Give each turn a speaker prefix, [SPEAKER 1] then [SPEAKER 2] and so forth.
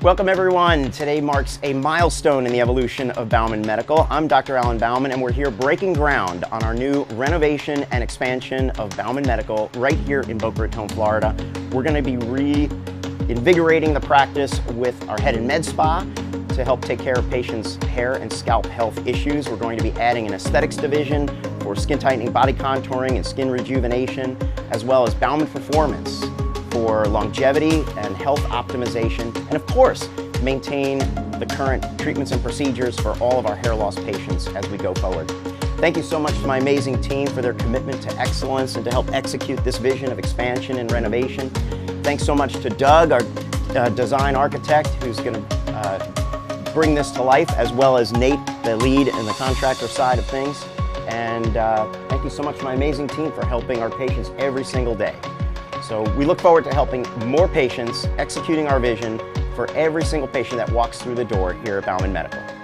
[SPEAKER 1] Welcome everyone. Today marks a milestone in the evolution of Bauman Medical. I'm Dr. Alan Bauman and we're here breaking ground on our new renovation and expansion of Bauman Medical right here in Boer Home, Florida. We're going to be reinvigorating the practice with our head and med spa to help take care of patients' hair and scalp health issues. We're going to be adding an aesthetics division for skin tightening, body contouring, and skin rejuvenation, as well as Bauman Performance for longevity and health optimization, and of course, maintain the current treatments and procedures for all of our hair loss patients as we go forward. Thank you so much to my amazing team for their commitment to excellence and to help execute this vision of expansion and renovation. Thanks so much to Doug, our design architect, who's going to bring this to life, as well as Nate, the lead in the contractor side of things. And thank you so much to my amazing team for helping our patients every single day. So we look forward to helping more patients, executing our vision for every single patient that walks through the door here at Bauman Medical.